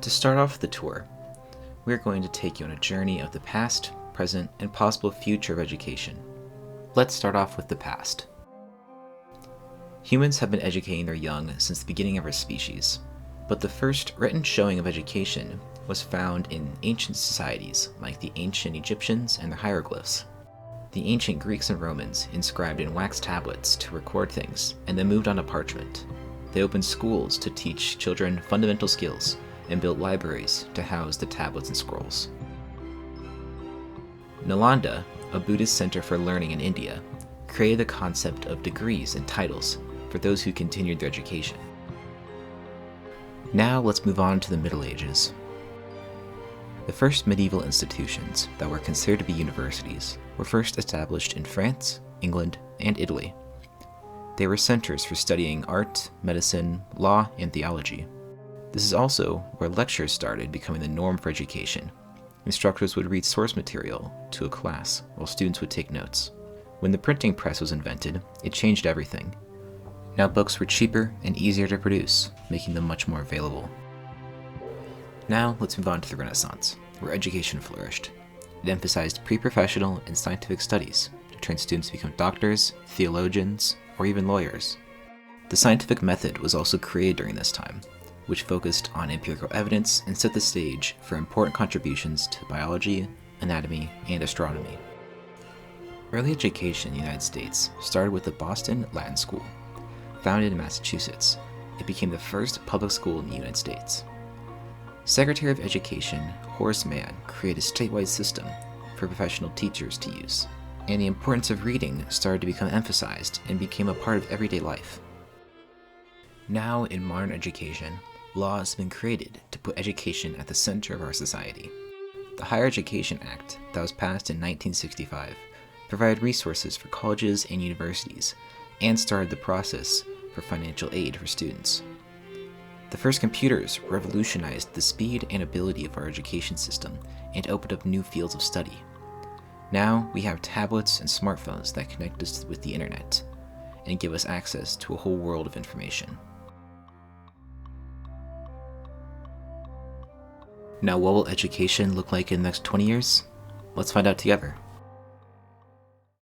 To start off the tour, we are going to take you on a journey of the past, present, and possible future of education. Let's start off with the past. Humans have been educating their young since the beginning of our species, but the first written showing of education was found in ancient societies like the ancient Egyptians and their hieroglyphs. The ancient Greeks and Romans inscribed in wax tablets to record things and then moved on to parchment. They opened schools to teach children fundamental skills and built libraries to house the tablets and scrolls. Nalanda, a Buddhist center for learning in India, created the concept of degrees and titles for those who continued their education. Now let's move on to the Middle Ages. The first medieval institutions that were considered to be universities were first established in France, England, and Italy. They were centers for studying art, medicine, law, and theology. This is also where lectures started becoming the norm for education. Instructors would read source material to a class while students would take notes. When the printing press was invented, it changed everything. Now books were cheaper and easier to produce, making them much more available. Now let's move on to the Renaissance, where education flourished. It emphasized pre-professional and scientific studies to train students to become doctors, theologians, or even lawyers. The scientific method was also created during this time, which focused on empirical evidence and set the stage for important contributions to biology, anatomy, and astronomy. Early education in the United States started with the Boston Latin School. Founded in Massachusetts, it became the first public school in the United States. Secretary of Education Horace Mann created a statewide system for professional teachers to use, and the importance of reading started to become emphasized and became a part of everyday life. Now, in modern education, laws have been created to put education at the center of our society. The Higher Education Act that was passed in 1965 provided resources for colleges and universities and started the process for financial aid for students. The first computers revolutionized the speed and ability of our education system and opened up new fields of study. Now we have tablets and smartphones that connect us with the internet and give us access to a whole world of information. Now, what will education look like in the next 20 years? Let's find out together.